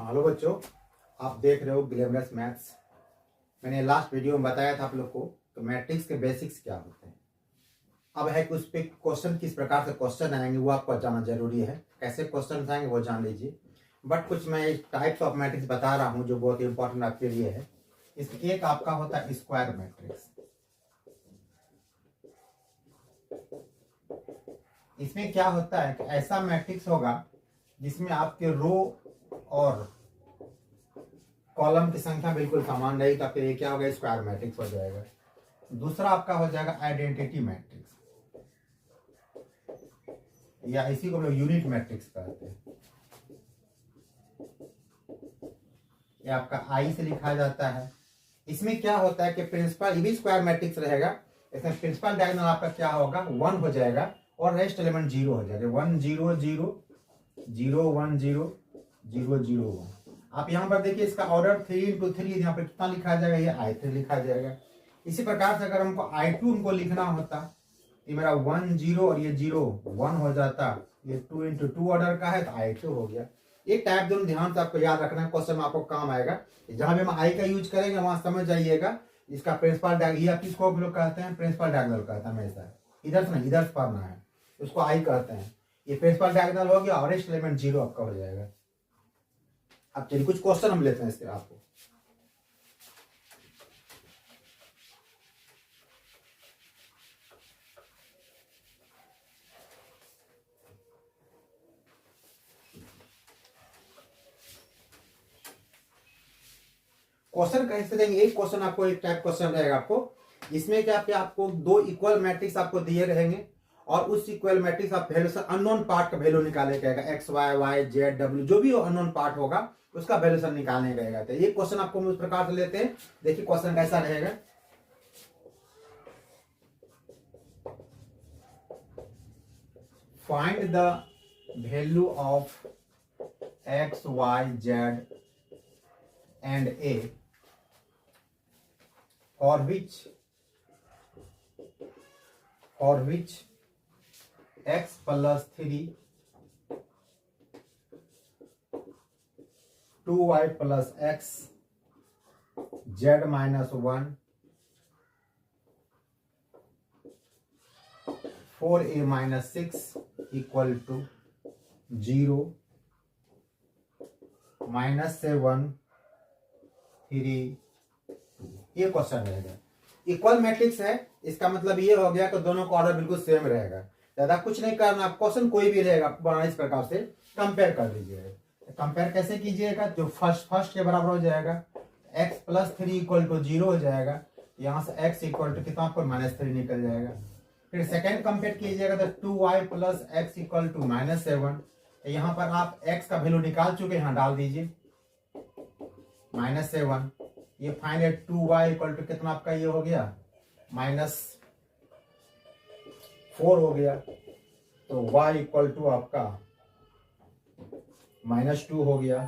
Hello बच्चों, आप देख रहे हो ग्लैमरस मैथ्स। मैंने लास्ट वीडियो में बताया था आप लोग को कि मैट्रिक्स के बेसिक्स क्या होते हैं। अब है कि उस पर क्वेश्चन किस प्रकार से क्वेश्चन आएंगे वो आपको जानना जरूरी है। कैसे क्वेश्चन आएंगे वो जान लीजिए। बट कुछ मैं टाइप्स ऑफ मैट्रिक्स बता रहा हूँ जो बहुत ही इंपॉर्टेंट आपके लिए है। इसमें एक आपका होता है स्क्वायर मैट्रिक्स। इसमें क्या होता है कि ऐसा मैट्रिक्स होगा जिसमें आपके रो और कॉलम की संख्या बिल्कुल समान रहेगी, तो फिर ये क्या होगा, स्क्वायर मैट्रिक्स हो जाएगा। दूसरा आपका हो जाएगा आइडेंटिटी मैट्रिक्स, या इसी को हम लोग यूनिट मैट्रिक्स कहते हैं। ये आपका आई से लिखा जाता है। इसमें क्या होता है कि प्रिंसिपल, ये भी स्क्वायर मैट्रिक्स रहेगा। इसमें प्रिंसिपल डायगोनल आपका क्या होगा, 1 हो जाएगा और रेस्ट एलिमेंट 0 हो जाएगा। 1 0 0 0 1 0 0 0 1। आप यहाँ पर देखिए इसका ऑर्डर 3 into 3 यहाँ पे कितना लिखा जाएगा, ये I3 लिखा जाएगा। इसी प्रकार से अगर हमको I2 उनको लिखना होता, ये मेरा 1 0 और ये 0 1 हो जाता, ये 2 into 2 ऑर्डर का है तो I2 हो गया। एक टाइप दोनों ध्यान से आपको याद रखना है, क्वेश्चन में आपको काम आएगा। जहां भी हम आई का यूज करेंगे वहां समझ जाइएगा इसका प्रिंसिपल डायगोनल, किसको हम लोग कहते हैं, प्रिंसिपल डायगोनल कहते हैं हमेशा। इधर से नहीं, इधर से पढ़ना है, उसको आई कहते हैं। ये प्रिंसिपल डायगोनल हो गया और रेस्ट एलिमेंट 0 आपका हो जाएगा। अब चलिए कुछ क्वेश्चन हम लेते हैं इसके आपको। क्वेश्चन कैसे देंगे, एक क्वेश्चन आपको, एक टाइप क्वेश्चन रहेगा आपको। इसमें क्या पे आपको दो इक्वल मैट्रिक्स आपको दिए रहेंगे और उस इक्वल मैट्रिक्स आप वैल्यू से अननोन पार्ट का वैल्यू निकालने का रहेगा। X Y Y Z W जो भी अननोन पार्ट होगा उसका वैल्यूशन निकालने का रहेगा। तो ये क्वेश्चन आपको उस प्रकार से लेते हैं। देखिए क्वेश्चन कैसा रहेगा। Find the value of X Y Z and A for which x plus 3 2y plus x z minus 1 4a minus 6 equal to 0 minus 7 3 ये क्वेश्चन रहेगा। इक्वल मैट्रिक्स है, इसका मतलब ये हो गया कि दोनों का ऑर्डर बिल्कुल सेम रहेगा। ज्यादा कुछ नहीं करना, क्वेश्चन कोई भी रहेगा बनाना, इस प्रकार से कंपेयर कर लीजिएगा। कंपेयर कैसे कीजिएगा, जो फर्स्ट के बराबर हो जाएगा, x plus 3 इक्वल टू 0 हो जाएगा। यहाँ से x इक्वल टू कितना आपको -3 निकल जाएगा। फिर सेकेंड कंपेयर कीजिएगा तो 2y plus x equal to -7। यहाँ पर आप x का वैल्यू निकाल चुके, यहाँ डाल दीजिए -7। ये फाइनल 2y इक्वल टू कितना आपका ये हो गया -4 हो गया। तो y इक्वल टू आपका -2 हो गया।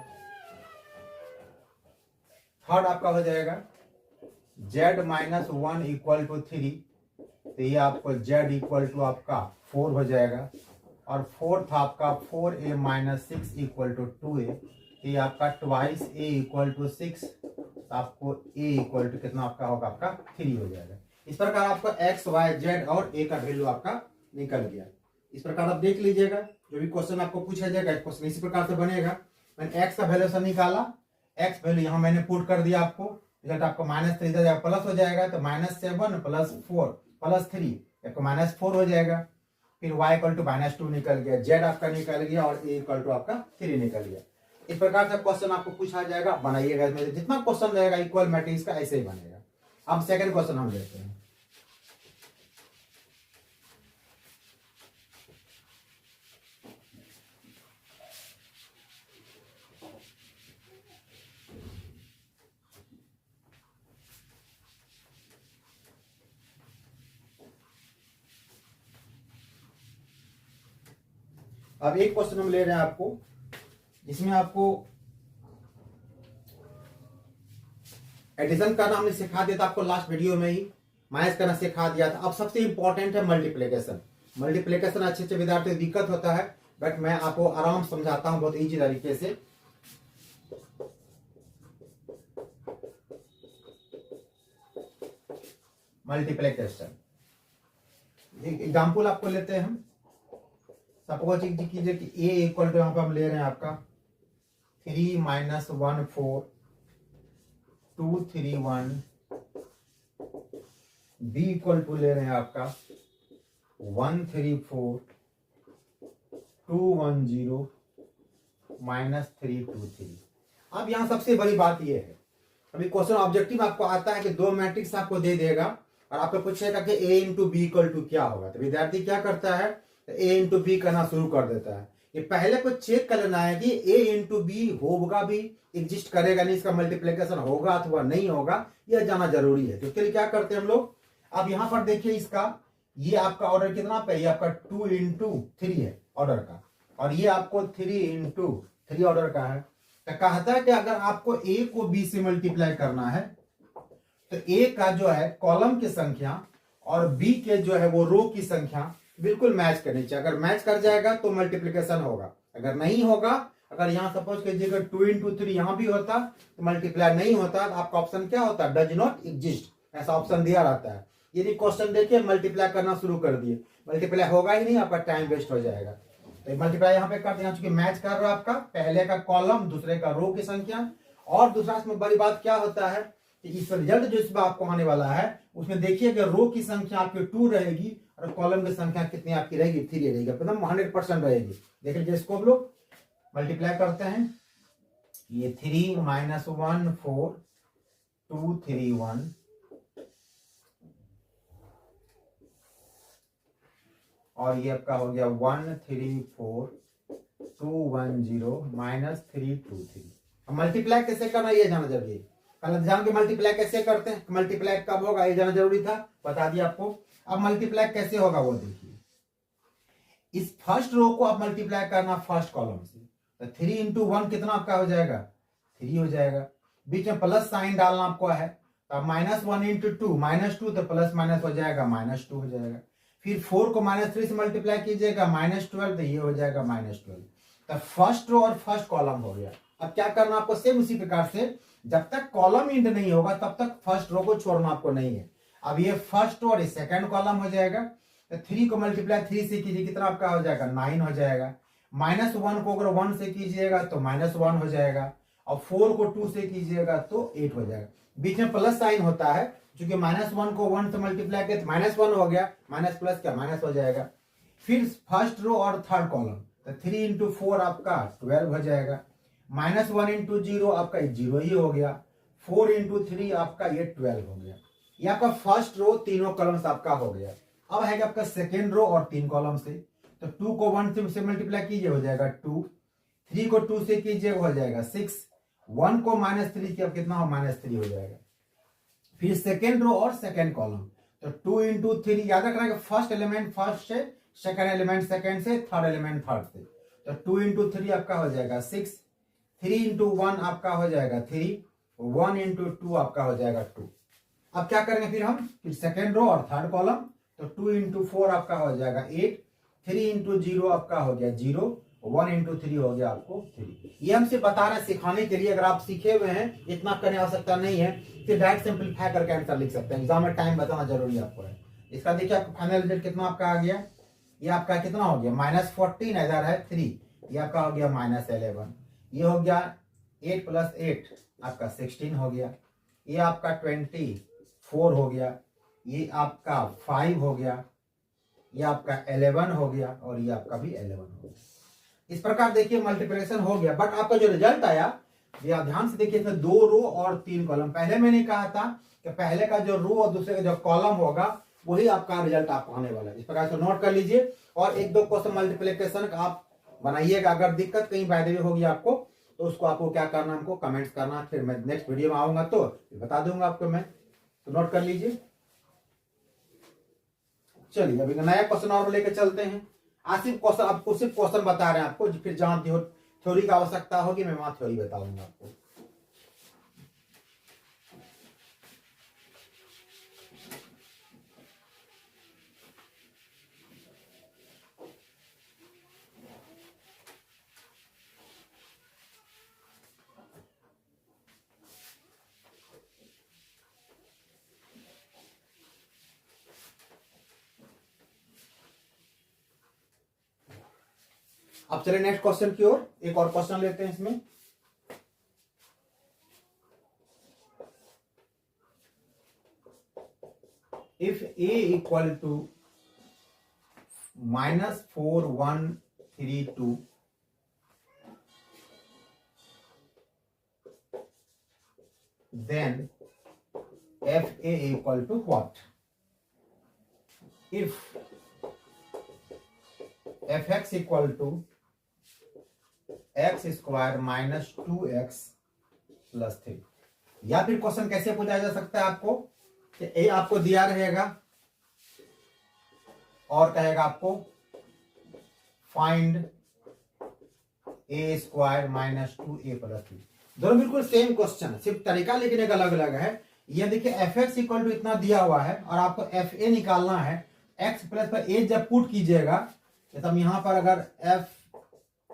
थर्ड आपका हो जाएगा z -1 इक्वल टू 3। तो ये आपको z इक्वल टू आपका 4 हो जाएगा। और फोर्थ आपका 4a - 6 इक्वल टू 2a। ये आपका ट्वाइस a इक्वल टू 6, आपको a इक्वल टू कितना आपका होगा, आपका 3 हो जाएगा। इस प्रकार आपको x y z और a का वैल्यू आपका निकल गया। इस प्रकार आप देख लीजिएगा, जो भी क्वेश्चन आपको पूछा जाएगा क्वेश्चन इसी प्रकार से बनेगा। मैंने x का वैल्यू से निकाला, x वैल्यू यहाँ मैंने पुट कर दिया आपको। रिजल्ट आपको -3 इधर प्लस हो जाएगा, तो -7 + 4 + 3 आपको -4 हो जाएगा। फिर y इक्वल टू -2 निकल गया, z आपका निकल गया और a इक्वल टू आपका 3 निकल गया। इस प्रकार से क्वेश्चन आपको पूछा जाएगा, बनाइएगा। इसमें जितना क्वेश्चन रहेगा इक्वल मैट्रिक्स का ऐसे ही बनेगा। अब सेकंड क्वेश्चन हम लेते हैं। अब एक क्वेश्चन हम ले रहे हैं आपको, जिसमें आपको एडिशन करना हमने सिखा दिया था आपको लास्ट वीडियो में ही, माइनस करना सिखा दिया था। अब सबसे इंपॉर्टेंट है मल्टीप्लिकेशन। मल्टीप्लिकेशन अच्छे अच्छे विद्यार्थियों को दिक्कत होता है, बट मैं आपको आराम समझाता हूं बहुत ईजी तरीके से। मल्टीप्लिकेशन। एक एग्जाम्पल आपको लेते हैं हम। सपोज कीजिए कि a इक्वल टू यहाँ पर हम ले रहे हैं आपका 3 - 1 4 2 3 1, b इक्वल टू ले रहे हैं आपका 1 3 4 2 1 0 -3 2 3। अब यहाँ सबसे बड़ी बात यह है, अभी क्वेश्चन ऑब्जेक्टिव आपको आता है कि दो मैट्रिक्स आपको दे देगा और आपको पूछेगा कि a into B equal to क्या होगा। तो विद्यार्थी क्या करता है, a इंटू बी करना शुरू कर देता है। ये पहले को चेक कर लेना है कि a इंटू बी होगा भी, एग्जिस्ट करेगा नहीं, इसका मल्टीप्लिकेशन होगा अथवा नहीं होगा, यह जाना जरूरी है। तो इसके लिए क्या करते हैं हम लोग, अब यहाँ पर देखिए इसका ये आपका ऑर्डर कितना पे, ये आपका 2 इंटू 3 है ऑर्डर का, और ये आपको 3 इंटू 3 ऑर्डर का है। तो कहता है कि अगर आपको a को b से मल्टीप्लाई करना है तो a का जो है कॉलम की संख्या और b के जो है वो रो की संख्या बिल्कुल मैच करनी चाहिए। अगर मैच कर जाएगा तो मल्टीप्लिकेशन होगा, अगर नहीं होगा, अगर यहाँ सपोज कीजिएगा 2 इंटू 3 यहाँ भी होता तो मल्टीप्लाई नहीं होता, तो आपका ऑप्शन क्या होता, डज नॉट एग्जिस्ट, ऐसा ऑप्शन दिया रहता है। यदि क्वेश्चन देखिए मल्टीप्लाई करना शुरू कर दिए, मल्टीप्लाई होगा ही नहीं, आपका टाइम वेस्ट हो जाएगा। तो मल्टीप्लाई यहाँ पे करते हैं, चूंकि मैच कर रहा है आपका पहले का कॉलम दूसरे का रो की संख्या। और दूसरा इसमें बड़ी बात क्या होता है कि इस रिजल्ट जो इसमें आपको आने वाला है उसमें देखिए कि रो की संख्या आपकी 2 रहेगी और कॉलम की संख्या कितनी आपकी रहेगी, 3 रहेगी, एकदम 100% रहेगी। देख लीजिए इसको हम लोग मल्टीप्लाई करते हैं, ये 3 - 1 4 2 3 1 और ये आपका हो गया 1 3 4 2 1 0 -3 2 3। मल्टीप्लाई कैसे करना ये जाना जरूरी है। पहले जान के मल्टीप्लाई कैसे करते हैं, मल्टीप्लाई कब होगा ये जाना जरूरी था, बता दिया आपको। अब मल्टीप्लाई कैसे होगा वो देखिए, इस फर्स्ट रो को आप मल्टीप्लाई करना फर्स्ट कॉलम से, तो 3 इंटू 1 कितना आपका हो जाएगा, 3 हो जाएगा। बीच में प्लस साइन डालना आपको है, तो -1 इंटू 2 -2, तो प्लस माइनस हो जाएगा -2 हो जाएगा। फिर 4 को -3 से मल्टीप्लाई कीजिएगा -12, तो ये हो जाएगा -12। तो फर्स्ट रो और फर्स्ट कॉलम हो गया। अब क्या करना आपको, सेम उसी प्रकार से जब तक कॉलम इंड नहीं होगा तब तक फर्स्ट रो को छोड़ना आपको नहीं है। अब ये फर्स्ट रो और सेकंड कॉलम हो जाएगा, तो 3 को मल्टीप्लाई 3 से कीजिए, कितना आपका हो जाएगा, 9 हो जाएगा। -1 को अगर 1 से कीजिएगा तो -1 हो जाएगा, और 4 को 2 से कीजिएगा तो 8 हो जाएगा। बीच में प्लस साइन होता है, क्योंकि -1 को 1 से मल्टीप्लाई किया तो -1 हो गया, माइनस प्लस क्या माइनस हो जाएगा। फिर फर्स्ट रो और थर्ड कॉलम, तो 3 इंटू 4 आपका 12 हो जाएगा, -1 इंटू 0 आपका 0 ही हो गया, 4 इंटू 3 आपका ये 12 हो गया। ये आपका फर्स्ट रो तीनों कॉलम से आपका हो गया। अब है आपका सेकेंड रो और 3 कॉलम से, तो 2 को 1 से मल्टीप्लाई कीजिए हो जाएगा 2, 3 को 2 से कीजिए हो जाएगा 6, 1 को -3 किया कितना हो, -3 हो जाएगा। फिर सेकेंड रो और सेकेंड कॉलम, तो 2 इंटू 3, याद रखना कि फर्स्ट एलिमेंट फर्स्ट से, सेकेंड एलिमेंट सेकेंड से, थर्ड एलिमेंट थर्ड से। तो 2 इंटू 3 आपका हो जाएगा 6, 3 इंटू 1 आपका हो जाएगा 3, 1 इंटू 2 आपका हो जाएगा 2। अब क्या करेंगे फिर हम, फिर सेकेंड रो और थर्ड कॉलम, तो 2 इंटू 4 आपका हो जाएगा 8, 3 इंटू 0 आपका हो गया 0, 1 इंटू 3 हो गया आपको 3। ये हमसे बता रहे हैं सिखाने के लिए, अगर आप सीखे हुए हैं इतना करने आवश्यकता नहीं है, फिर डायरेक्ट सिंपलीफाई करके आंसर लिख सकते हैं। एग्जाम में टाइम बताना जरूरी आपको है। इसका देखिए आपका फाइनल रिजल्ट कितना आपका आ गया, ये आपका कितना हो गया, -14 इधर है 3, ये आपका हो गया -11, ये हो गया 8 + 8 आपका 16 हो गया, ये आपका 24 हो गया, ये आपका 5 हो गया, ये आपका 11 हो गया, और ये आपका भी 11 हो गया। इस प्रकार देखिए मल्टीप्लिकेशन हो गया। बट आपका जो रिजल्ट आया, ये आप ध्यान से देखिए, इसमें 2 रो और 3 कॉलम। पहले मैंने कहा था कि पहले का जो रो और दूसरे का जो कॉलम होगा वही आपका रिजल्ट आपको आने वाला है। इस प्रकार से नोट कर लीजिए, और 1-2 क्वेश्चन मल्टीप्लिकेशन का आप बनाइएगा। अगर दिक्कत कहीं बाय द वे होगी आपको, तो उसको आपको क्या करना, हमको कमेंट्स करना, फिर मैं नेक्स्ट वीडियो में आऊंगा तो बता दूंगा आपको मैं। तो नोट कर लीजिए। चलिए अभी नया क्वेश्चन और लेके चलते हैं। आज सिर्फ क्वेश्चन, आपको सिर्फ क्वेश्चन बता रहे हैं आपको, फिर जहां थ्योरी की आवश्यकता होगी मैं वहां थ्योरी बताऊंगा आपको। अब चले नेक्स्ट क्वेश्चन की ओर, एक और क्वेश्चन लेते हैं इसमें। If a equal to -4,1,3,2 then fa equal to what? If fx equal to x square minus 2x plus 3, या फिर क्वेश्चन कैसे पूछा जा सकता है आपको कि ए आपको दिया रहेगा और कहेगा आपको फाइंड ए स्क्वायर माइनस 2a प्लस 3। दोनों बिल्कुल सेम क्वेश्चन है, सिर्फ तरीका लिखने का अलग अलग है। ये देखिए एफ एक्स इक्वल टू इतना दिया हुआ है और आपको एफ ए निकालना है। एक्स प्लस पर ए जब पुट कीजिएगा, तब यहां पर अगर एफ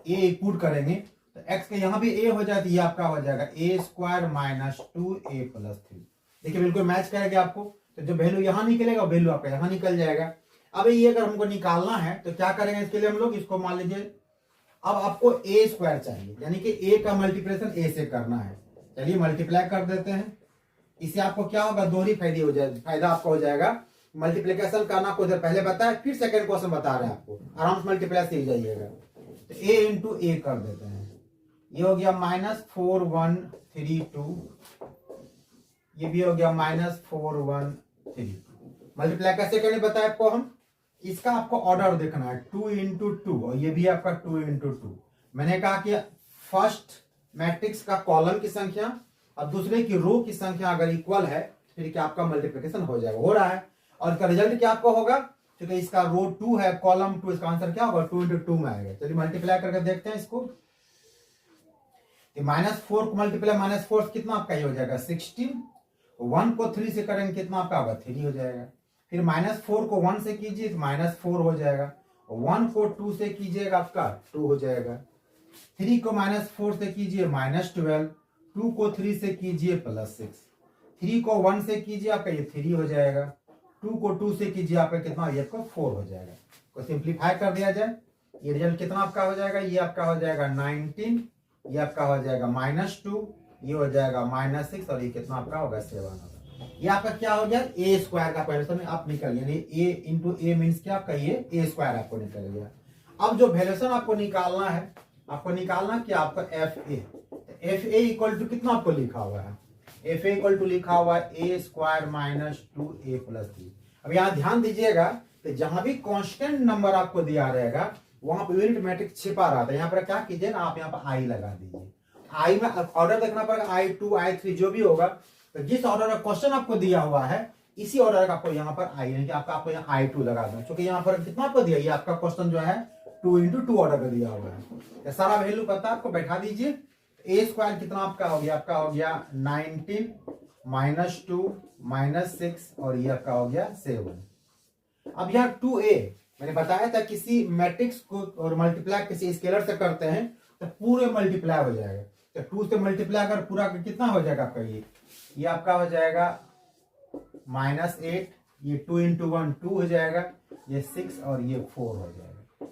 ए पुट करेंगे तो एक्स के यहां भी ए हो जाए तो ये आपका हो जाएगा ए स्क्वायर माइनस 2a प्लस 3। देखिए बिल्कुल मैच करेगा आपको, तो जो वैल्यू यहां निकलेगा वैल्यू आपका यहां निकल जाएगा। अब ये अगर हमको निकालना है तो क्या करेंगे इसके लिए हम लोग, इसको मान लीजिए अब आपको ए स्क्वायर चाहिए, यानी कि ए का मल्टीप्लिकेशन ए से करना है। चलिए मल्टीप्लाई कर देते हैं। इससे आपको क्या होगा, दोहरी फायदा आपको हो जाएगा। मल्टीप्लिकेशन करना आपको इधर पहले बताया, फिर सेकंड क्वेश्चन बता रहे हैं आपको, आराम से मल्टीप्लाई सीख जाइएगा। तो ए इंटू ए कर देते हैं, ये हो गया -4,1,3,2, ये भी हो गया -4,1,3,2। मल्टीप्लाई कैसे करने बताया आपको हम, इसका आपको ऑर्डर देखना है 2 इंटू 2 और ये भी आपका 2 इंटू 2। मैंने कहा कि फर्स्ट मैट्रिक्स का कॉलम की संख्या और दूसरे की रो की संख्या अगर इक्वल है फिर क्या आपका मल्टीप्लिकेशन हो जाएगा, हो रहा है। और इसका रिजल्ट क्या आपको होगा, क्योंकि इसका रो 2 है कॉलम 2, इसका आंसर क्या होगा 2 इंटू 2 में आएगा। चलिए मल्टीप्लाई करके देखते हैं इसको। -4 को मल्टीप्लाई -4 कितना आपका ये हो जाएगा 16। 1 को 3 से करेंगे कितना आपका होगा 3 हो जाएगा। फिर -4 को 1 से कीजिए तो -4 हो जाएगा। 1 को 2 से कीजिएगा आपका 2 हो जाएगा। 3 को -4 से कीजिए -12। 2 को 3 से कीजिए +6। 3 को 1 से कीजिए आपका ये 3 हो जाएगा। 2 को 2 से कीजिए आपका कितना, ये आपका 4 हो जाएगा। को सिंप्लीफाई कर दिया जाए, ये रिजल्ट कितना आपका हो जाएगा, ये आपका हो जाएगा 19, ये आपका हो जाएगा -2, ये हो जाएगा -6 और ये कितना आपका होगा 7 होगा। ये आपका क्या हो गया, ए स्क्वायर का वैल्यूशन में आप निकल गया, ए इंटू ए मीन्स क्या आपका ये ए स्क्वायर आपको निकल गया। अब जो वैल्यूशन आपको निकालना है, आपको निकालना कि आपका एफ ए इक्वल टू कितना आपको लिखा हुआ है, एफ ए इक्वल टू लिखा हुआ है ए स्क्वायर माइनस 2a प्लस 3। अब यहाँ ध्यान दीजिएगा कि जहां भी कांस्टेंट नंबर आपको दिया रहेगा वहां पर यूनिट मैट्रिक्स छिपा रहा था। यहाँ पर क्या कीजिए ना, आप यहाँ पर आई लगा दीजिए। आई में ऑर्डर देखना पड़ेगा, I2 I3 जो भी होगा, तो जिस ऑर्डर का क्वेश्चन आपको दिया हुआ है इसी ऑर्डर का आपको यहाँ पर आई, यानी कि आपको यहाँ I2 लगा देना, क्योंकि यहाँ पर कितना आपको दिया, ये आपका क्वेश्चन जो है 2 इंटू 2 ऑर्डर का दिया हुआ है। ये सारा वैल्यू पता है आपको, बैठा दीजिए। ए स्क्वायर कितना आपका हो गया, आपका हो गया 19 -2 -6 और ये आपका हो गया 7। अब यहाँ 2a मैंने बताया था, किसी मैट्रिक्स को और मल्टीप्लाई किसी स्केलर से करते हैं तो पूरे मल्टीप्लाई हो जाएगा। तो 2 से मल्टीप्लाई अगर पूरा कितना हो जाएगा आपका, ये आपका हो जाएगा -8, ये 2 इंटू 1 2 हो जाएगा, ये 6 और ये 4 हो जाएगा।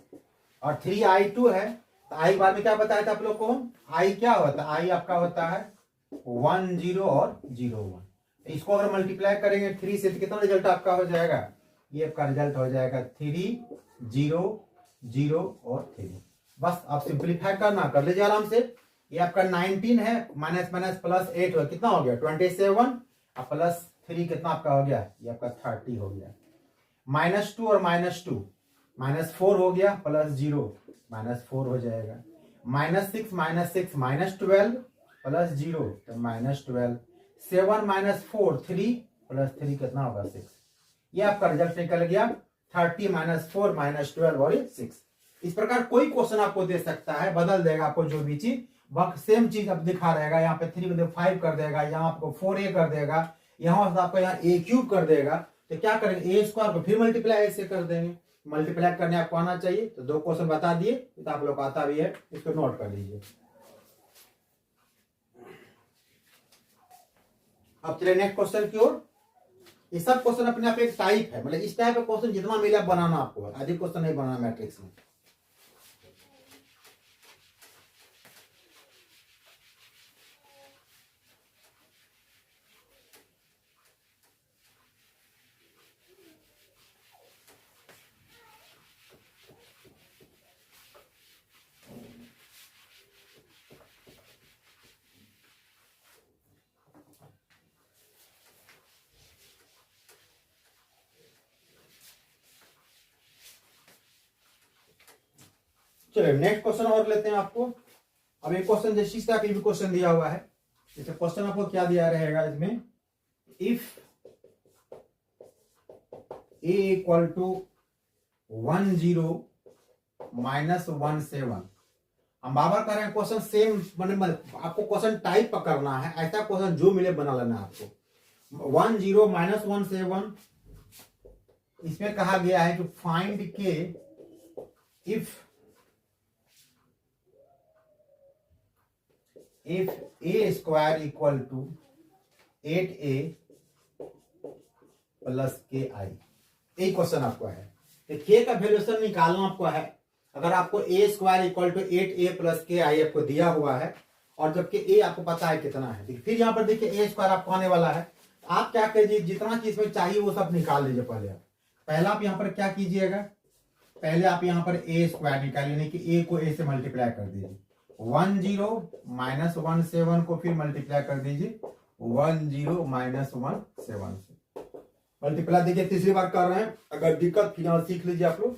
और 3i2 है, तो आई बार में क्या बताया था आप लोग को, आई क्या होता है, आई आपका होता है 1 0 और 0 1। इसको अगर मल्टीप्लाई करेंगे 3 से तो कितना रिजल्ट आपका हो जाएगा, ये आपका रिजल्ट हो जाएगा 3 0 0 और 3। बस आप सिंप्लीफाई करना कर लीजिए आराम से। ये आपका 19 है, माइनस प्लस 8 हो कितना हो गया 27 और प्लस 3 कितना आपका हो गया, ये आपका 30 हो गया। -2 और -2 -4 हो गया, +0 -4 हो जाएगा। -6 -12 +0 तो -12। 7 -4 3 +3 कितना होगा 6। ये आपका रिजल्ट निकल गया 30 -4 -12 और 6। इस प्रकार कोई क्वेश्चन आपको दे सकता है, बदल देगा आपको जो भी चीज, सेम चीज अब दिखा रहेगा। यहाँ पे 3 को 5 कर देगा, यहाँ आपको 4a कर देगा, यहाँ आपको यहाँ a³ कर देगा। तो क्या करेंगे, ए स्क्वायर को फिर मल्टीप्लाई ऐसे कर देंगे। मल्टीप्लाई करने आपको आना चाहिए, तो 2 क्वेश्चन बता दिए, तो आप लोग आता भी है, इसको नोट कर लीजिए। अब चलिए नेक्स्ट क्वेश्चन की ओर। ये सब क्वेश्चन अपने आप एक टाइप है, मतलब इस टाइप का क्वेश्चन जितना मिले बनाना आपको, अधिक क्वेश्चन नहीं बनाना मैट्रिक्स में। चलिए नेक्स्ट क्वेश्चन और लेते हैं आपको। अब एक क्वेश्चन जैसे इस तरह भी क्वेश्चन दिया हुआ है। जैसे क्वेश्चन आपको क्या दिया रहेगा इसमें, if a equal to 10 minus 17। हम बार बार कर रहे हैं क्वेश्चन सेम, आपको क्वेश्चन टाइप पकड़ना है, ऐसा क्वेश्चन जो मिले बना लेना है आपको। 10 माइनस 17, इसमें कहा गया है कि find K if a square equal to 8a plus K I. यही क्वेश्चन आपको है के का वैल्यूएशन निकालना आपको है। अगर आपको a square equal to 8a plus K I आपको दिया हुआ है और जबकि a आपको पता है कितना है, फिर यहाँ पर देखिए a स्क्वायर आपको आने वाला है। आप क्या कीजिए, जितना चीज में चाहिए वो सब निकाल लीजिए। पहले आप यहाँ पर क्या कीजिएगा, पहले आप यहाँ पर a स्क्वायर निकालिए, यानी कि a को a से मल्टीप्लाई कर दीजिए। 10 माइनस 17 को फिर मल्टीप्लाई कर दीजिए 10 माइनस 17 से मल्टीप्लाई। देखिए तीसरी बार कर रहे हैं, अगर दिक्कत फिर यहाँ सीख लीजिए। आप लोग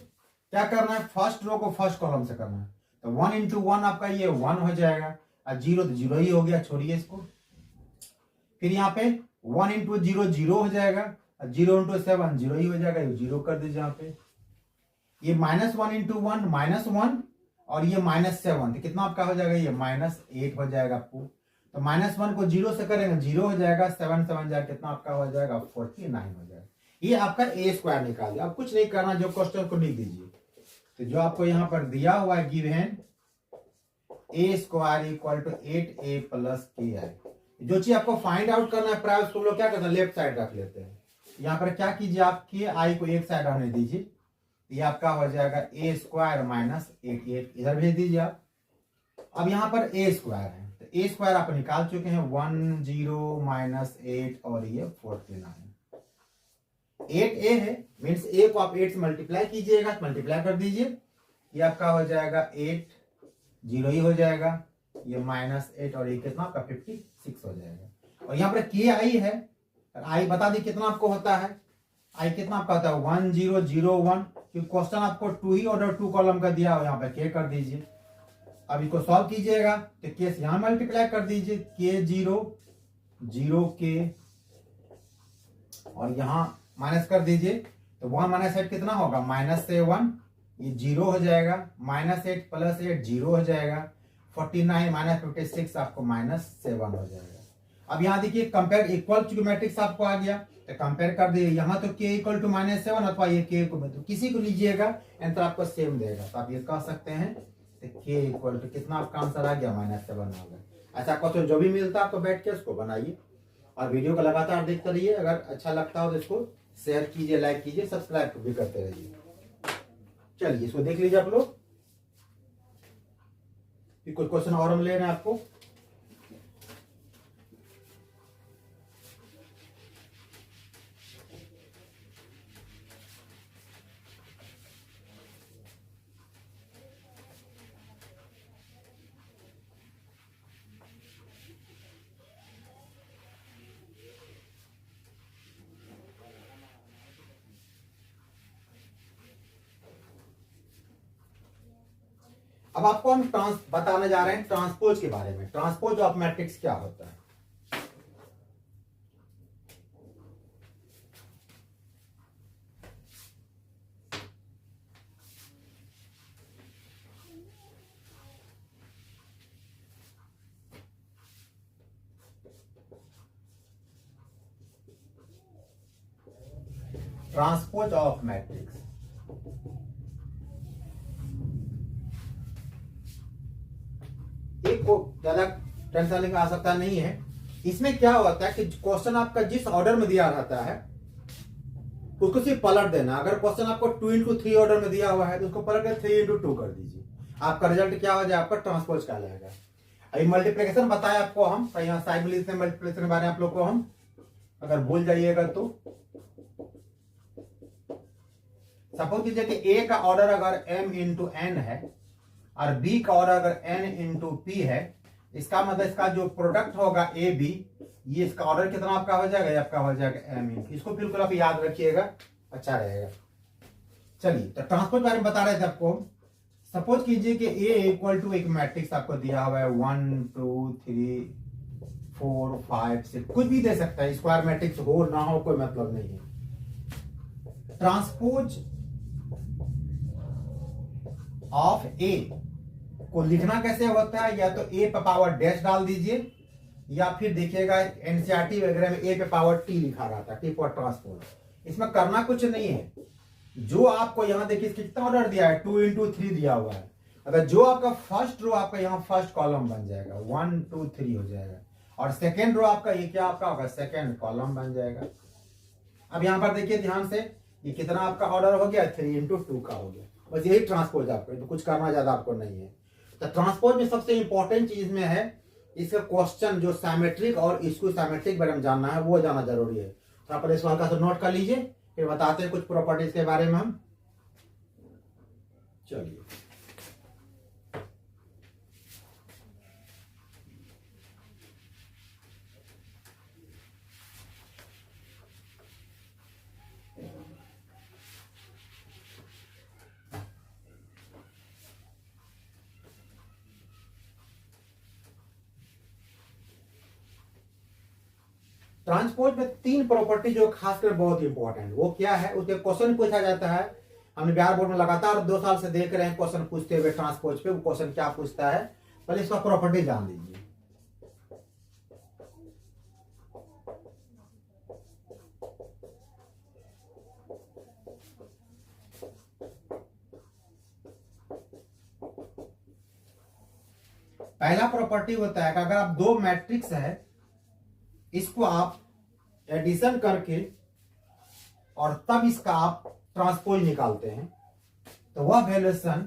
क्या करना है, फर्स्ट रो को फर्स्ट कॉलम से करना है। तो 1 इंटू 1 आपका ये 1 हो जाएगा और 0 तो 0 ही हो गया, छोड़िए इसको। फिर यहाँ पे 1 इंटू 0 0 हो जाएगा और 0 इंटू 7 0 ही हो जाएगा, ये 0 कर दीजिए यहाँ पे। ये माइनस 1 इंटू 1 माइनस 1 और ये माइनस 7, तो कितना आपका हो जाएगा, ये माइनस 8 हो जाएगा आपको। तो माइनस 1 को 0 से करेंगे 0 हो जाएगा, 7 7 जाएगा, कितना आपका हो जाएगा 49 हो जाएगा। ये आपका a स्क्वायर निकाल दिया। अब कुछ नहीं करना, जो क्वेश्चन को लिख दीजिए। तो जो आपको यहाँ पर दिया हुआ है given a square equal to 8a plus K I. जो चीज आपको फाइंड आउट करना है प्राइस, तुम लोग क्या करते हैं, लेफ्ट साइड रख लेते हैं। यहाँ पर क्या कीजिए, आप के आई को एक साइड रहने दीजिए, ये आपका हो जाएगा a स्क्वायर माइनस 8 इधर भेज दीजिए आप। अब यहाँ पर a स्क्वायर है, तो a स्क्वायर आप निकाल चुके हैं 10 माइनस 8 और ये 49। 8a है, मीन्स a को आप 8 से मल्टीप्लाई कीजिएगा, मल्टीप्लाई कर दीजिए, ये आपका हो जाएगा 8 0 ही हो जाएगा, ये माइनस 8 और ये कितना आपका 56 हो जाएगा। और यहाँ पर के आई है, आई बता दी कितना आपको होता है, आई कितना आपका होता है 1001, क्योंकि क्वेश्चन आपको 2 ही ऑर्डर 2 कॉलम का दिया हो, यहाँ पर के कर दीजिए। अब इसको सॉल्व कीजिएगा तो के से यहाँ मल्टीप्लाई कर दीजिए, के 0 के और यहाँ माइनस कर दीजिए, तो 1 माइनस 8 कितना होगा माइनस 7, ये 0 हो जाएगा, माइनस 8 प्लस 8 0 हो जाएगा, 49 माइनस 56 आपको माइनस 7 हो जाएगा। अब यहाँ देखिए कंपेयर इक्वल टू मैट्रिक्स आपको आ गया, तो कंपेयर कर दिए। यहाँ तो के इक्वल टू माइनस 7 अथवा ये के को तो किसी को लीजिएगा आंसर आपको सेम देगा, तो आप ये कह सकते हैं के इक्वल टू कितना आपका आंसर आ गया माइनस 7 आ गया। ऐसा क्वेश्चन जो भी मिलता है आपको बैठ के उसको बनाइए और वीडियो को लगातार देखते रहिए। अगर अच्छा लगता हो तो इसको शेयर कीजिए, लाइक कीजिए, सब्सक्राइब भी करते रहिए। चलिए इसको देख लीजिए आप लोग, कुछ क्वेश्चन और हम ले रहे हैं आपको। अब आपको हम बताने जा रहे हैं ट्रांसपोज के बारे में। ट्रांसपोज ऑफ मैट्रिक्स क्या होता है। ट्रांसपोज ऑफ मैट्रिक्स, एक को ज्यादा टेंशन लेने की आवश्यकता नहीं है। इसमें क्या होता है कि क्वेश्चन आपका जिस ऑर्डर में दिया रहता है उसको सिर्फ पलट देना। अगर क्वेश्चन आपको 2 इंटू 3 ऑर्डर में दिया हुआ है तो उसको पलट कर 3 इंटू 2 कर दीजिए, आपका रिजल्ट क्या हो जाए, आपका ट्रांसपोज कहलाएगा। अभी मल्टीप्लिकेशन बताया आपको हम, यहाँ साइड में लिखते हैं मल्टीप्लिकेशन के बारे में आप लोग को हम, अगर भूल जाइएगा तो। सपोज कीजिए कि ए का ऑर्डर अगर m इंटू एन है और बी का ऑर्डर अगर n इंटू पी है, इसका मतलब इसका जो प्रोडक्ट होगा ए बी, ये इसका ऑर्डर कितना आपका हो जाएगा, आपका हो जाएगा m इंटू। इसको बिल्कुल आप याद रखिएगा, अच्छा रहेगा। चलिए तो ट्रांसपोज बारे में बता रहे थे आपको। सपोज कीजिए कि ए इक्वल टू एक मैट्रिक्स आपको दिया हुआ है 1 2 3 4 5 6, कुछ भी दे सकता है, स्क्वायर मैट्रिक्स हो ना हो कोई मतलब नहीं है। ट्रांसपोज ऑफ ए को लिखना कैसे होता है, या तो ए पे पावर डैश डाल दीजिए, या फिर देखिएगा एनसीईआरटी वगैरह में ए पे पावर टी लिखा रहता है, टी फॉर ट्रांसपोज। इसमें करना कुछ नहीं है, जो आपको यहां देखिए कितना ऑर्डर दिया है 2 into 3 दिया हुआ है। अगर जो आपका फर्स्ट रो आपका यहाँ फर्स्ट कॉलम बन जाएगा 1 2 3 हो जाएगा, और सेकेंड रो आपका ये क्या आपका होगा सेकेंड कॉलम बन जाएगा। अब यहाँ पर देखिए ध्यान से, ये कितना आपका ऑर्डर हो गया 3 into 2 का हो गया। बस यही ट्रांसपोज आपको, तो कुछ करना ज्यादा आपको नहीं है। तो ट्रांसपोज में सबसे इंपॉर्टेंट चीज में है इसका क्वेश्चन जो साइमेट्रिक और इसको साइमेट्रिक बारे में जानना है वो जाना जरूरी है। तो आप इस सवाल का नोट कर लीजिए, फिर बताते हैं कुछ प्रॉपर्टीज के बारे में हम। चलिए ट्रांसपोज में 3 प्रॉपर्टी जो खासकर बहुत इंपॉर्टेंट, वो क्या है, उसके क्वेश्चन पूछा जाता है। हमने बिहार बोर्ड में लगातार 2 साल से देख रहे हैं क्वेश्चन पूछते हुए ट्रांसपोज पे, वो क्वेश्चन क्या पूछता है, पहले इसका प्रॉपर्टी जान लीजिए। पहला प्रॉपर्टी होता है कि अगर आप 2 मैट्रिक्स है, इसको आप एडिशन करके और तब इसका आप ट्रांसपोज निकालते हैं, तो वह वैल्यूएशन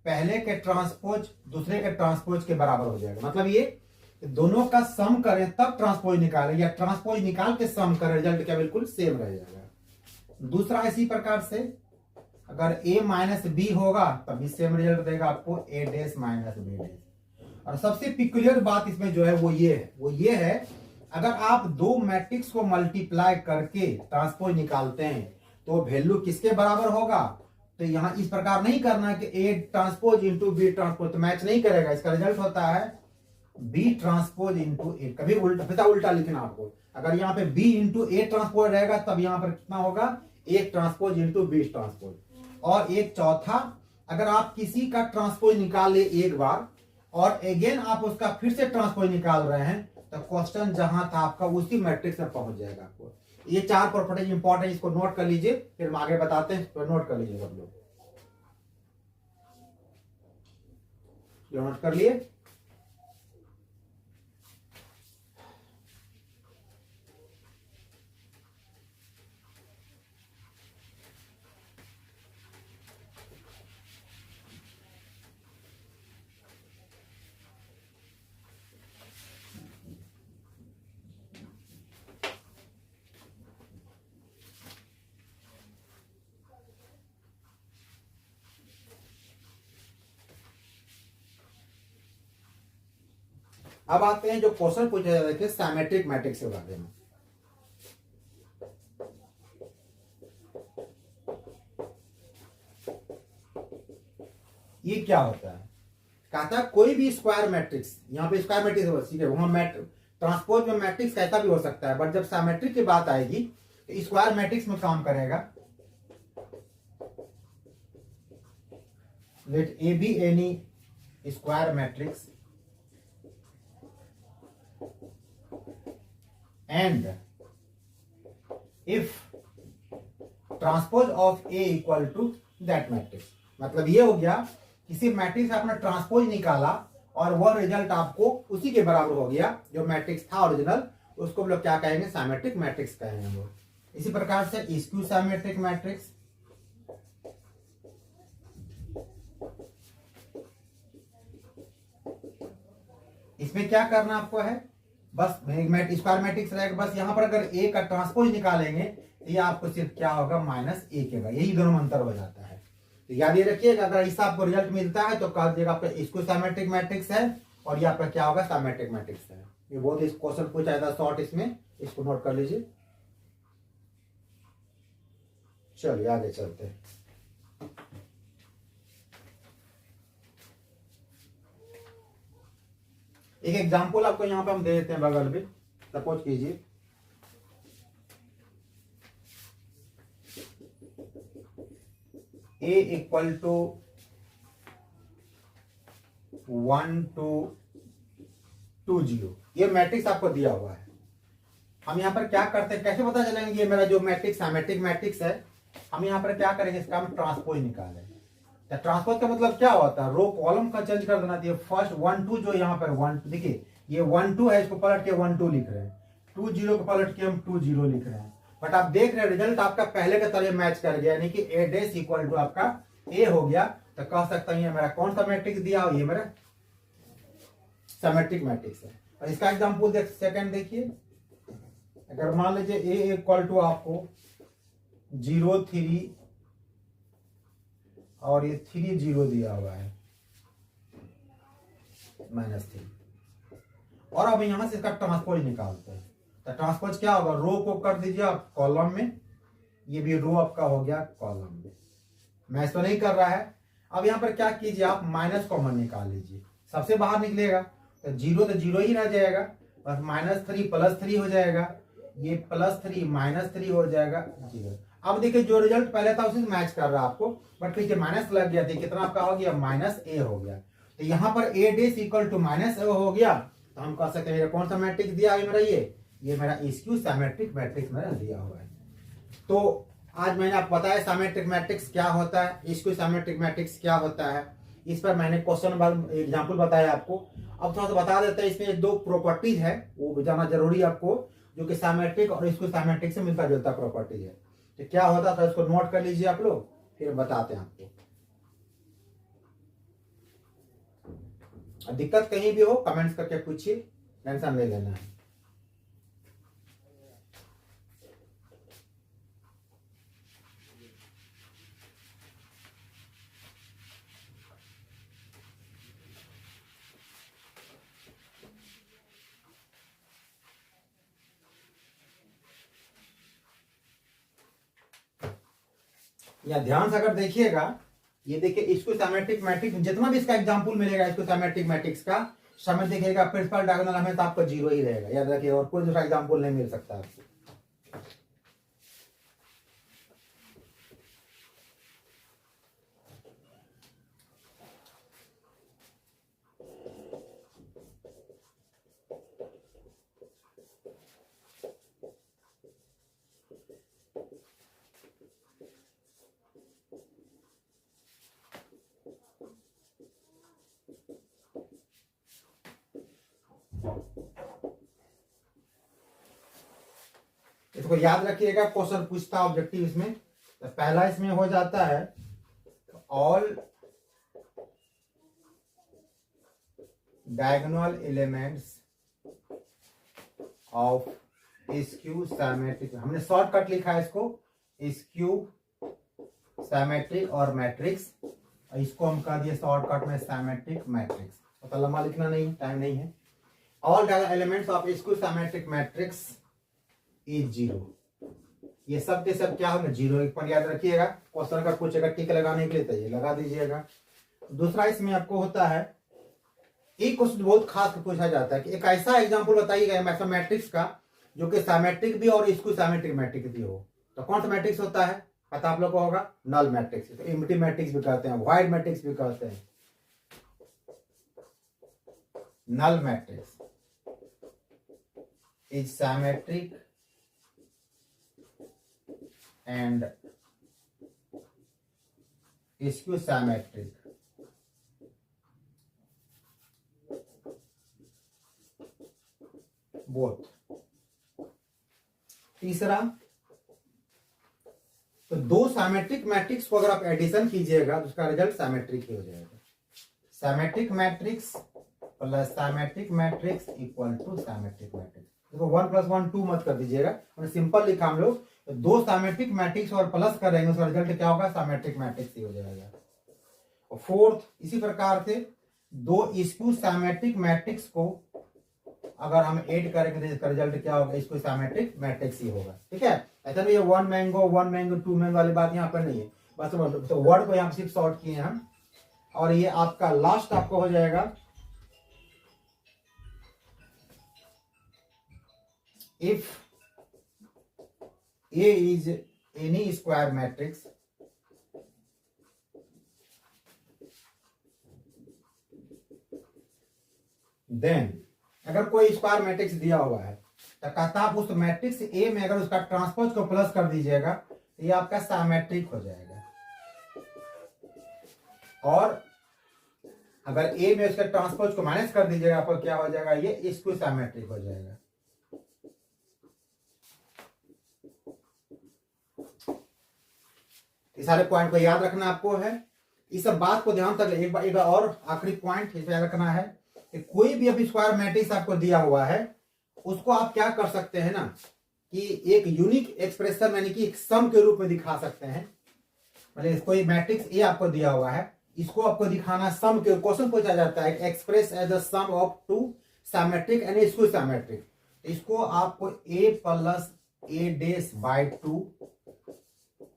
पहले के ट्रांसपोज दूसरे के ट्रांसपोज के बराबर हो जाएगा। मतलब ये दोनों का सम करें तब ट्रांसपोज निकालें, या ट्रांसपोज निकाल के सम करें, रिजल्ट क्या बिल्कुल सेम रह जाएगा। दूसरा इसी प्रकार से अगर a माइनस बी होगा तब भी सेम रिजल्ट देगा आपको a dash minus B dash. और सबसे पिक्युलियर बात इसमें जो है वो ये है अगर आप 2 मैट्रिक्स को मल्टीप्लाई करके ट्रांसपोज निकालते हैं तो वैल्यू किसके बराबर होगा, तो यहां इस प्रकार नहीं करना कि A transpose into B transpose, तो मैच नहीं करेगा। इसका रिजल्ट होता है बी ट्रांसपोज इंटू ए। कभी उल्टा लिखना आपको, अगर यहाँ पे बी इंटू ए ट्रांसपोज रहेगा तब यहाँ पर कितना होगा A transpose into B transpose. और एक चौथा, अगर आप किसी का ट्रांसपोज निकाल ले एक बार और अगेन आप उसका फिर से ट्रांसपोज निकाल रहे हैं, तो क्वेश्चन जहां था आपका उसी मैट्रिक्स में पहुंच जाएगा आपको। ये 4 प्रॉपर्टी इंपॉर्टेंट, इसको नोट कर लीजिए, फिर हम आगे बताते हैं, तो नोट कर लीजिए सब लोग। नोट कर लिए? अब आते हैं जो क्वेश्चन पूछा जाता है सिमेट्रिक मैट्रिक्स के बारे में। ये क्या होता है, कहता है कोई भी स्क्वायर मैट्रिक्स, यहाँ पे स्क्वायर मैट्रिक्स ठीक है, वहां ट्रांसपोज में मैट्रिक्स कैसा भी हो सकता है, बट जब सिमेट्रिक की बात आएगी तो स्क्वायर मैट्रिक्स में काम करेगा। Let A be any square matrix and if transpose of A equal to that matrix. मतलब ये हो गया किसी मैट्रिक्स आपने ट्रांसपोज निकाला और वह रिजल्ट आपको उसी के बराबर हो गया जो मैट्रिक्स था ओरिजिनल, उसको हम लोग क्या कहेंगे सिमेट्रिक मैट्रिक्स कहेंगे वो। इसी प्रकार से स्क्यू सिमेट्रिक मैट्रिक्स, इसमें क्या करना आपको है, बस स्क्वायर मैट्रिक्स रहेगा, बस यहां पर अगर ए का ट्रांसपोज निकालेंगे तो ये आपको सिर्फ क्या होगा माइनस ए के होगा, यही दोनों में अंतर हो जाता है। तो याद ये रखिएगा, अगर इससे आपको रिजल्ट मिलता है तो कह दिएगा आपका इसको सिमेट्रिक मैट्रिक्स है और ये आपका क्या होगा सिमेट्रिक मैट्रिक्स है। ये बहुत इस क्वेश्चन पूछा जाता है शॉर्ट, इसमें इसको नोट कर लीजिए। चलिए आगे चलते हैं। एक एग्जांपल आपको यहाँ पे हम दे देते हैं बगल में। सपोज कीजिए a इक्वल टू 1 to 20, ये मैट्रिक्स आपको दिया हुआ है। हम यहाँ पर क्या करते हैं, कैसे पता चलेंगे ये मेरा जो मैट्रिक्स सिमेट्रिक मैट्रिक्स है। हम यहाँ पर क्या करेंगे, इसका हम ट्रांसपोज निकालेंगे। ट्रांसपोज का मतलब क्या होता है, रो कॉलम का चेंज कर देना चाहिए। फर्स्ट 1 2 जो यहाँ पर 1 देखिए ये 1 2 है, इसको पलट के 1 2 लिख रहे हैं, 2 0 को पलट के हम 2 0 लिख रहे हैं। बट आप देख रहे हैं रिजल्ट आपका पहले के तरह मैच कर गया, यानी कि a डैश इक्वल टू आपका a हो गया। तो कह सकता हूं ये मेरा कौन सा मैट्रिक्स दिया हो, ये मेरा सिमेट्रिक मैट्रिक्स है। और इसका एग्जांपल सेकंड देखिए, अगर मान लीजिए a इक्वल टू आपको 0 3 और ये 3 0 दिया हुआ है -3, और अब यहां से इसका ट्रांसपोज निकालते हैं। तो ट्रांसपोज क्या होगा, रो को कर दीजिए आप कॉलम में, ये भी रो आपका हो गया कॉलम में। मैच तो नहीं कर रहा है। अब यहाँ पर क्या कीजिए, आप माइनस कॉमन निकाल लीजिए, सबसे बाहर निकलेगा तो 0 तो 0 ही रह जाएगा, बस -3 +3 हो जाएगा, ये +3 -3 हो जाएगा 0। अब देखिए जो रिजल्ट पहले था उसी से मैच कर रहा है आपको, बट पीछे माइनस लग गया था, कितना आपका हो गया -a हो गया। तो यहाँ पर a dash equal to -a हो गया। तो हम कह सकते हैं कौन सा मैट्रिक्स दिया है मेरा, ये मेरा स्क्यू सिमेट्रिक मैट्रिक्स मेरा दिया हुआ है। तो आज मैंने आपको बताया सिमेट्रिक मैट्रिक्स क्या होता है, स्क्यू सिमेट्रिक मैट्रिक्स क्या होता है, इस पर मैंने क्वेश्चन एग्जांपल बताया आपको। अब थोड़ा सा बता देते हैं, इसमें 2 प्रॉपर्टीज है वो जाना जरूरी है आपको, जो कि सिमेट्रिक और स्क्यू सिमेट्रिक से मिलता जुलता प्रॉपर्टी है। तो क्या होता है इसको नोट कर लीजिए आप लोग, फिर बताते हैं आपको। दिक्कत कहीं भी हो कमेंट्स करके पूछिए, टेंशन ले लेना है। या ध्यान से अगर देखिएगा, ये देखिए इसको सिमेट्रिक मैट्रिक्स जितना भी इसका एग्जांपल मिलेगा, इसको सिमेट्रिक मैट्रिक्स का समय देखिएगा प्रिंसिपल डायगोनल हमें तो आपको 0 ही रहेगा, याद रखिए, और कोई दूसरा एग्जांपल नहीं मिल सकता आपको। इसको याद रखिएगा, क्वेश्चन पूछता ऑब्जेक्टिव इसमें। तो पहला इसमें हो जाता है all diagonal elements of skew symmetric, हमने शॉर्टकट लिखा है इसको स्क्यू सिमेट्रिक और मैट्रिक्स, इसको हम कह दिए शॉर्टकट में सिमेट्रिक मैट्रिक्स। तो लंबा लिखना नहीं, टाइम नहीं है। All diagonal elements of skew symmetric matrix is 0, ये सब के सब क्या होगा 0। एक पर याद रखिएगा, क्वेश्चन का पूछेगा टिक लगाने के लिए तो ये लगा दीजिएगा। दूसरा इसमें आपको होता है, एक क्वेश्चन बहुत खास पूछा जाता है कि एक ऐसा एग्जांपल बताइएगा मैट्रिक्स का जो कि सिमेट्रिक भी और स्क्यू सिमेट्रिक मैट्रिक्स भी हो। तो कौन सा मैट्रिक्स होता है पता आप लोग को होगा, नल मैट्रिक्स। तो एम्प्टी मैट्रिक्स भी कहते हैं, वाइड मैट्रिक्स भी कहते हैं। Null matrix is symmetric and skew symmetric, both। तीसरा, तो 2 सिमेट्रिक मैट्रिक्स को अगर आप एडिशन कीजिएगा तो उसका रिजल्ट सिमेट्रिक ही हो जाएगा। Symmetric matrix plus symmetric matrix equal to symmetric matrix. देखो 1 + 1 2 मत कर दीजिएगा, हमने सिंपल लिखा हम लोग। तो 2 सिमेट्रिक मैट्रिक्स और प्लस करेंगे, उसका रिजल्ट क्या होगा सिमेट्रिक मैट्रिक्स ही हो जाएगा। और फोर्थ, इसी प्रकार से 2 स्क्यू सिमेट्रिक मैट्रिक्स को अगर हम ऐड करेंगे तो इसका रिजल्ट क्या होगा, स्क्यू सिमेट्रिक मैट्रिक्स ही होगा। ठीक है, ऐसा नहीं है 1 मैंगो 2 मैंगो वाली बात यहाँ पर नहीं है, बस तो वर्ड को यहाँ सिर्फ शॉर्ट किए हम। और ये आपका लास्ट आपको हो जाएगा if A is any square matrix then, अगर कोई स्क्वायर मैट्रिक्स दिया हुआ है तो कहता आप उस मैट्रिक्स ए में अगर उसका ट्रांसपोज को प्लस कर दीजिएगा तो ये आपका सिमेट्रिक हो जाएगा, और अगर ए में उसका ट्रांसपोज को माइनस कर दीजिएगा आपको क्या हो जाएगा, ये इसको सिमेट्रिक हो जाएगा। ये सारे पॉइंट को याद रखना आपको है, इस सब बात को ध्यान तक एक बार और आखिरी पॉइंट इस याद रखना है कि कोई भी अभी स्क्वायर मैट्रिक्स आपको दिया हुआ है उसको आप क्या कर सकते हैं ना कि एक यूनिक एक्सप्रेशन यानी कि एक सम के रूप में दिखा सकते हैं। मतलब कोई मैट्रिक्स ए आपको दिया हुआ है, इसको आपको दिखाना सम के क्वेश्चन पूछा जाता है, express as the sum of two symmetric and इसको सिमेट्रिक, इसको आपको a plus a dash by 2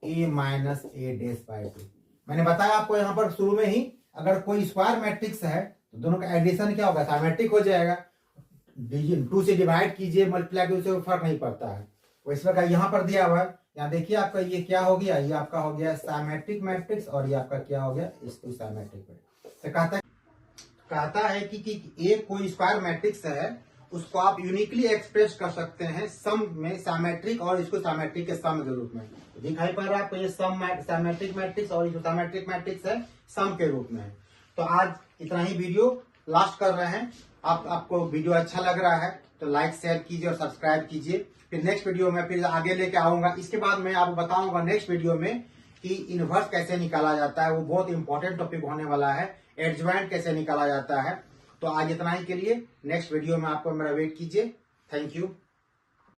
a minus a dash by 2। मैंने बताया आपको यहाँ पर शुरू में ही, अगर कोई स्क्वायर मैट्रिक्स है तो दोनों का एडिशन क्या होगा, सिमेट्रिक हो जाएगा। 2 से डिवाइड कीजिए मल्टीप्लाई कीजिए उससे फर्क नहीं पड़ता है। तो इस प्रकार यहाँ पर दिया हुआ है, यहाँ देखिए आपका ये क्या हो गया, ये आपका हो गया सिमेट्रिक मैट्रिक्स और ये आपका क्या हो गया, इसको सिमेट्रिक मैट्रिक्स। तो कहता है कि एक कोई स्क्वायर मैट्रिक्स है उसको आप यूनिकली एक्सप्रेस कर सकते हैं सम में, सिमेट्रिक और इसको सिमेट्रिक के सम के रूप में। दिखाई पड़ रहा है आपको ये सम सिमेट्रिक मैट्रिक्स और जो सिमेट्रिक मैट्रिक्स है सम के रूप में है। तो आज इतना ही वीडियो लास्ट कर रहे हैं। आपको वीडियो अच्छा लग रहा है तो लाइक शेयर कीजिए और सब्सक्राइब कीजिए। फिर नेक्स्ट वीडियो में फिर आगे लेके आऊंगा। इसके बाद मैं आपको बताऊंगा नेक्स्ट वीडियो में कि इनवर्स कैसे निकाला जाता है, वो बहुत इंपॉर्टेंट टॉपिक होने वाला है। एडजॉइंट कैसे निकाला जाता है। तो आज इतना ही के लिए, नेक्स्ट वीडियो में आपको मेरा वेट कीजिए। Thank you.